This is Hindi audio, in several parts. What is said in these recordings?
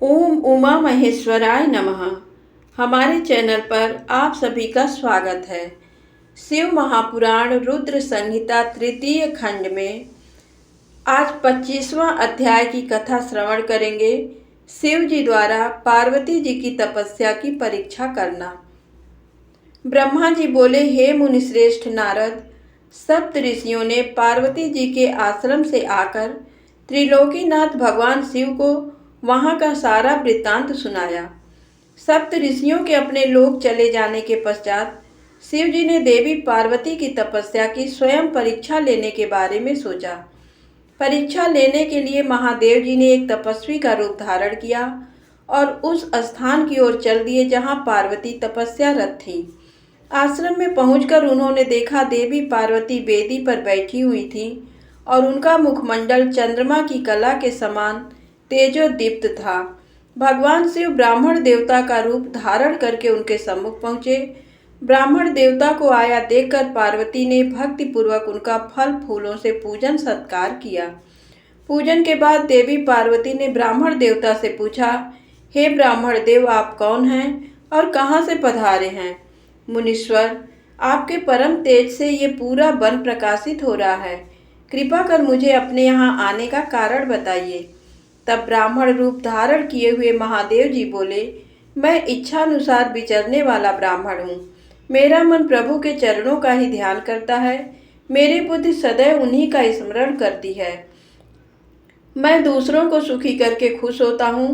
ओम उमा महेश्वराय नमः। हमारे चैनल पर आप सभी का स्वागत है। शिव महापुराण रुद्र संहिता तृतीय खंड में आज 25वां अध्याय की कथा श्रवण करेंगे। शिव जी द्वारा पार्वती जी की तपस्या की परीक्षा करना। ब्रह्मा जी बोले, हे मुनिश्रेष्ठ नारद, सप्त ऋषियों ने पार्वती जी के आश्रम से आकर त्रिलोकीनाथ भगवान शिव को वहाँ का सारा वृत्तांत सुनाया। सप्त ऋषियों के अपने लोक चले जाने के पश्चात शिव जी ने देवी पार्वती की तपस्या की स्वयं परीक्षा लेने के बारे में सोचा। परीक्षा लेने के लिए महादेव जी ने एक तपस्वी का रूप धारण किया और उस स्थान की ओर चल दिए जहाँ पार्वती तपस्यारत थी। आश्रम में पहुंचकर उन्होंने देखा देवी पार्वती वेदी पर बैठी हुई थी और उनका मुखमंडल चंद्रमा की कला के समान तेजोदीप्त था। भगवान शिव ब्राह्मण देवता का रूप धारण करके उनके सम्मुख पहुँचे। ब्राह्मण देवता को आया देखकर पार्वती ने भक्तिपूर्वक उनका फल फूलों से पूजन सत्कार किया। पूजन के बाद देवी पार्वती ने ब्राह्मण देवता से पूछा, हे ब्राह्मण देव, आप कौन हैं और कहाँ से पधारे हैं? मुनीश्वर, आपके परम तेज से ये पूरा वन प्रकाशित हो रहा है। कृपा कर मुझे अपने यहाँ आने का कारण बताइए। तब ब्राह्मण रूप धारण किए हुए महादेव जी बोले, मैं इच्छानुसार विचरने वाला ब्राह्मण हूँ। मेरा मन प्रभु के चरणों का ही ध्यान करता है। मेरी बुद्धि सदैव उन्हीं का स्मरण करती है। मैं दूसरों को सुखी करके खुश होता हूँ।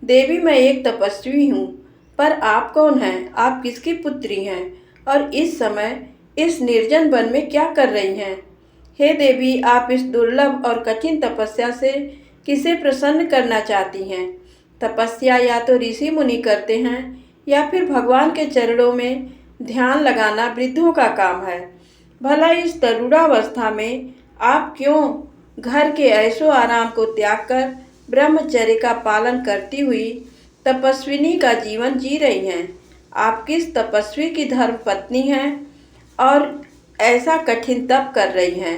देवी, मैं एक तपस्वी हूँ। पर आप कौन हैं? आप किसकी पुत्री हैं और इस समय इस निर्जन वन में क्या कर रही हैं? हे देवी, आप इस दुर्लभ और कठिन तपस्या से किसे प्रसन्न करना चाहती हैं? तपस्या या तो ऋषि मुनि करते हैं या फिर भगवान के चरणों में ध्यान लगाना वृद्धों का काम है। भला इस तरुणावस्था में आप क्यों घर के ऐशो आराम को त्याग कर ब्रह्मचर्य का पालन करती हुई तपस्विनी का जीवन जी रही हैं? आप किस तपस्वी की धर्म पत्नी हैं और ऐसा कठिन तप कर रही हैं?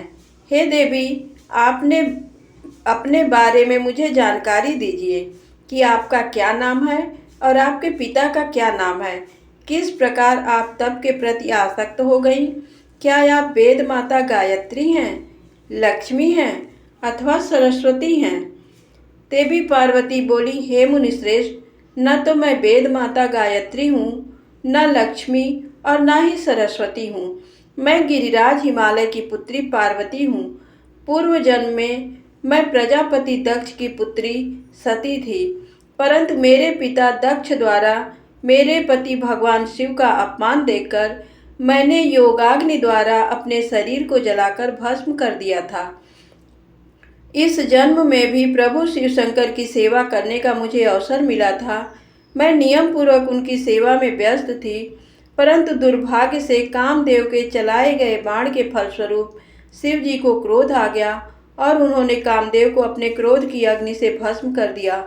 हे देवी, आपने अपने बारे में मुझे जानकारी दीजिए कि आपका क्या नाम है और आपके पिता का क्या नाम है। किस प्रकार आप तप के प्रति आसक्त हो गई? क्या आप वेद माता गायत्री हैं, लक्ष्मी हैं अथवा सरस्वती हैं? देवी पार्वती बोली, हे मुनिश्रेष्ठ, न तो मैं वेद माता गायत्री हूँ, न लक्ष्मी और न ही सरस्वती हूँ। मैं गिरिराज हिमालय की पुत्री पार्वती हूँ। पूर्व जन्म में मैं प्रजापति दक्ष की पुत्री सती थी, परंतु मेरे पिता दक्ष द्वारा मेरे पति भगवान शिव का अपमान देखकर मैंने योगाग्नि द्वारा अपने शरीर को जलाकर भस्म कर दिया था। इस जन्म में भी प्रभु शिव शंकर की सेवा करने का मुझे अवसर मिला था। मैं नियम पूर्वक उनकी सेवा में व्यस्त थी, परंतु दुर्भाग्य से कामदेव के चलाए गए बाण के फलस्वरूप शिव जी को क्रोध आ गया और उन्होंने कामदेव को अपने क्रोध की अग्नि से भस्म कर दिया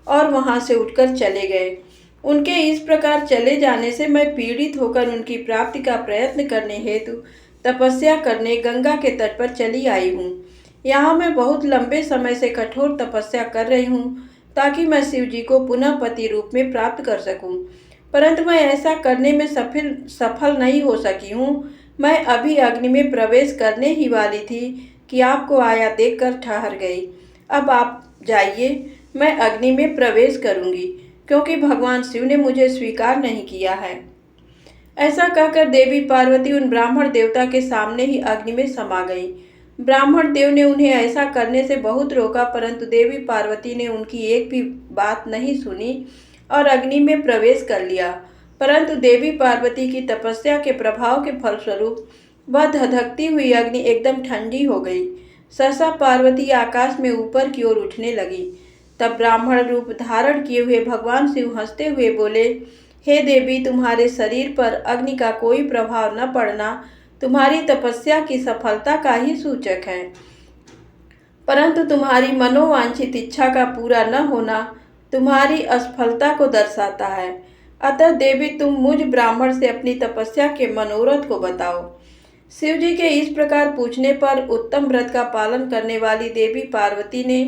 और वहां से उठकर चले गए। उनके इस प्रकार चले जाने से मैं पीड़ित होकर उनकी प्राप्ति का प्रयत्न करने हेतु तपस्या करने गंगा के तट पर चली आई हूँ। यहाँ मैं बहुत लंबे समय से कठोर तपस्या कर रही हूँ ताकि मैं शिव जी को पुनः पति रूप में प्राप्त कर सकूँ, परंतु मैं ऐसा करने में सफल नहीं हो सकी हूँ। मैं अभी अग्नि में प्रवेश करने ही वाली थी कि आपको आया देखकर ठहर गई। अब आप जाइए, मैं अग्नि में प्रवेश करूँगी क्योंकि भगवान शिव ने मुझे स्वीकार नहीं किया है। ऐसा कहकर देवी पार्वती उन ब्राह्मण देवता के सामने ही अग्नि में समा गई। ब्राह्मण देव ने उन्हें ऐसा करने से बहुत रोका, परंतु देवी पार्वती ने उनकी एक भी बात नहीं सुनी और अग्नि में प्रवेश कर लिया। परंतु देवी पार्वती की तपस्या के प्रभाव के फलस्वरूप वह धधकती हुई अग्नि एकदम ठंडी हो गई। सहसा पार्वती आकाश में ऊपर की ओर उठने लगी। तब ब्राह्मण रूप धारण किए हुए भगवान शिव हंसते हुए बोले, हे देवी, तुम्हारे शरीर पर अग्नि का कोई प्रभाव न पड़ना तुम्हारी तपस्या की सफलता का ही सूचक है, परंतु तुम्हारी मनोवांछित इच्छा का पूरा न होना तुम्हारी असफलता को दर्शाता है। अतः देवी, तुम मुझ ब्राह्मण से अपनी तपस्या के मनोरथ को बताओ। शिव जी के इस प्रकार पूछने पर उत्तम व्रत का पालन करने वाली देवी पार्वती ने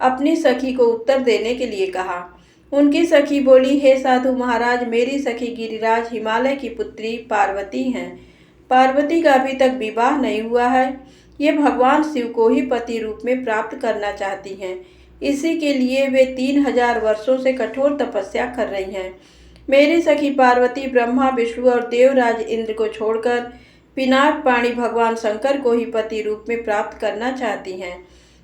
अपनी सखी को उत्तर देने के लिए कहा। उनकी सखी बोली, हे साधु महाराज, मेरी सखी गिरिराज हिमालय की पुत्री पार्वती हैं। पार्वती का अभी तक विवाह नहीं हुआ है। ये भगवान शिव को ही पति रूप में प्राप्त करना चाहती हैं। इसी के लिए वे 3000 वर्षों से कठोर तपस्या कर रही हैं। मेरी सखी पार्वती ब्रह्मा, विष्णु और देवराज इंद्र को छोड़कर पिनाक पाणी भगवान शंकर को ही पति रूप में प्राप्त करना चाहती हैं।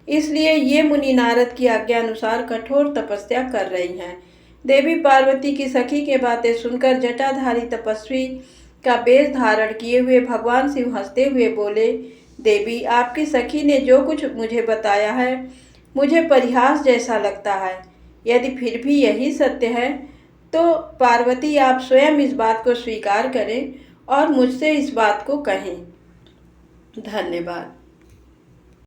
इसलिए ये मुनि नारद की आज्ञा अनुसार कठोर तपस्या कर रही हैं। देवी पार्वती की सखी के बातें सुनकर जटाधारी तपस्वी का वेश धारण किए हुए भगवान शिव हंसते हुए बोले, देवी, आपकी सखी ने जो कुछ मुझे बताया है मुझे परिहास जैसा लगता है। यदि फिर भी यही सत्य है तो पार्वती, आप स्वयं इस बात को स्वीकार करें और मुझसे इस बात को कहें। धन्यवाद।